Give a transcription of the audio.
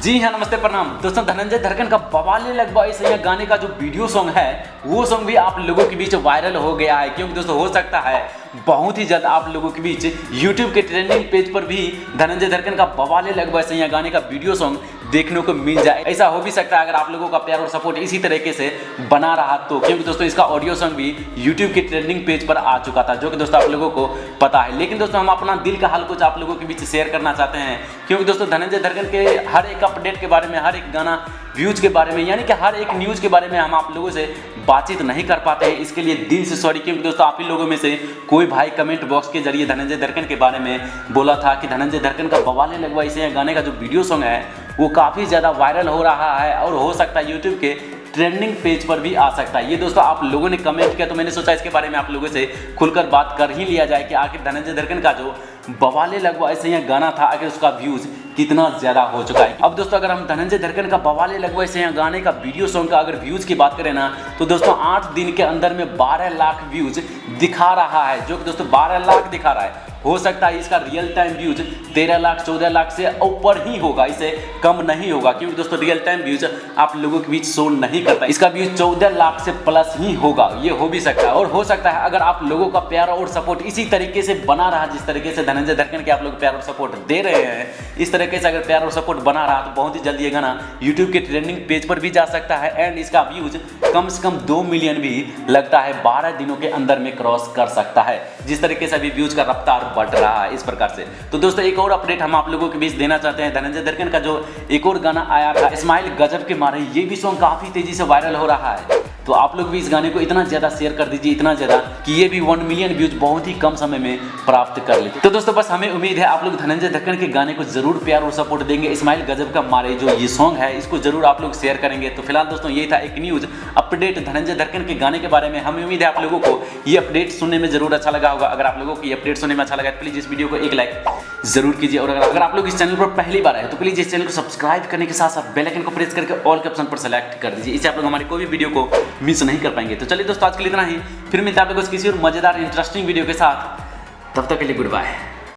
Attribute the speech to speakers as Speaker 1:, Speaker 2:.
Speaker 1: जी हाँ, नमस्ते प्रणाम दोस्तों। धनंजय धड़कन का बवाले लगवा इस गाने का जो वीडियो सॉन्ग है वो सॉन्ग भी आप लोगों के बीच वायरल हो गया है, क्योंकि दोस्तों हो सकता है बहुत ही जल्द आप लोगों के बीच YouTube के ट्रेंडिंग पेज पर भी धनंजय धड़कन का बवाले लगवा इस गाने का वीडियो सॉन्ग देखने को मिल जाए। ऐसा हो भी सकता है अगर आप लोगों का प्यार और सपोर्ट इसी तरीके से बना रहा तो, क्योंकि दोस्तों इसका ऑडियो सॉन्ग भी YouTube के ट्रेंडिंग पेज पर आ चुका था, जो कि दोस्तों आप लोगों को पता है। लेकिन दोस्तों हम अपना दिल का हाल कुछ आप लोगों के बीच शेयर करना चाहते हैं, क्योंकि दोस्तों धनंजय धड़कन के हर एक अपडेट के बारे में, हर एक गाना व्यूज के बारे में, यानी कि हर एक न्यूज़ के बारे में हम आप लोगों से बातचीत नहीं कर पाते हैं। इसके लिए दिल से सॉरी, क्योंकि दोस्तों आप ही लोगों में से कोई भाई कमेंट बॉक्स के जरिए धनंजय धड़कन के बारे में बोला था कि धनंजय धड़कन का बवाले लगवा इसे गाने का जो वीडियो सॉन्ग है वो काफ़ी ज़्यादा वायरल हो रहा है और हो सकता है यूट्यूब के ट्रेंडिंग पेज पर भी आ सकता है। ये दोस्तों आप लोगों ने कमेंट किया तो मैंने सोचा इसके बारे में आप लोगों से खुलकर बात कर ही लिया जाए कि आखिर धनंजय धड़कन का जो बवाले लगवा ऐसे यहाँ गाना था आखिर उसका व्यूज़ कितना ज़्यादा हो चुका है। अब दोस्तों अगर हम धनंजय धड़कन का बवाले लगवा ऐसे यहाँ गाने का वीडियो सॉन्ग का अगर व्यूज़ की बात करें ना, तो दोस्तों 8 दिन के अंदर में 12 लाख व्यूज़ दिखा रहा है, जो कि दोस्तों 12 लाख दिखा रहा है। हो सकता है इसका real time views 13 lakh 14 lakh से ऊपर ही होगा, इसे कम नहीं होगा, क्योंकि दोस्तों रियल टाइम व्यूज आप लोगों के बीच शो नहीं करता। इसका व्यूज 14 लाख से प्लस ही होगा, ये हो भी सकता है। और हो सकता है अगर आप लोगों का प्यार और सपोर्ट इसी तरीके से बना रहा, जिस तरीके से धनंजय धड़कन के आप लोग प्यार और सपोर्ट दे रहे हैं, इस तरीके से अगर प्यार और सपोर्ट बना रहा तो बहुत ही जल्दी ये गाना यूट्यूब के ट्रेंडिंग पेज पर भी जा सकता है एंड इसका व्यूज कम से कम 2 मिलियन भी लगता है 12 दिनों के अंदर में क्रॉस कर सकता है, जिस तरीके से अभी व्यूज का रफ्तार बढ़ रहा है इस प्रकार से। तो दोस्तों एक और अपडेट हम आप लोगों के बीच देना चाहते हैं। धनंजय धड़कन का जो एक और गाना आया था स्माइल गजब के मारे, ये भी सॉन्ग काफी तेजी से वायरल हो रहा है। तो आप लोग भी इस गाने को इतना ज्यादा शेयर कर दीजिए, इतना ज्यादा कि ये भी 1 मिलियन व्यूज बहुत ही कम समय में प्राप्त कर ले। तो दोस्तों बस हमें उम्मीद है आप लोग धनंजय धड़कन के गाने को जरूर प्यार और सपोर्ट देंगे। स्माइल गजब का मारे जो ये सॉन्ग है इसको जरूर आप लोग शेयर करेंगे। तो फिलहाल दोस्तों यही था एक न्यूज अपडेट धनंजय धड़कन के गाने के बारे में। हमें उम्मीद है आप लोगों को ये अपडेट सुनने में जरूर अच्छा लगा होगा। अगर आप लोगों को ये अपडेट सुनने में अच्छा लगा तो प्लीज इस वीडियो को एक लाइक जरूर कीजिए, और अगर आप लोग इस चैनल पर पहली बार आए तो प्लीज इस चैनल को सब्सक्राइब करने के साथ साथ बेल आइकन को प्रेस करके ऑल के ऑप्शन पर सेलेक्ट कर दीजिए। इससे आप लोग हमारी कोई भी वीडियो को मिस नहीं कर पाएंगे। तो चलिए दोस्तों आज के लिए इतना ही, फिर मिलते हैं आप लोगों को किसी और मजेदार इंटरेस्टिंग वीडियो के साथ। तब तक के लिए गुड बाय।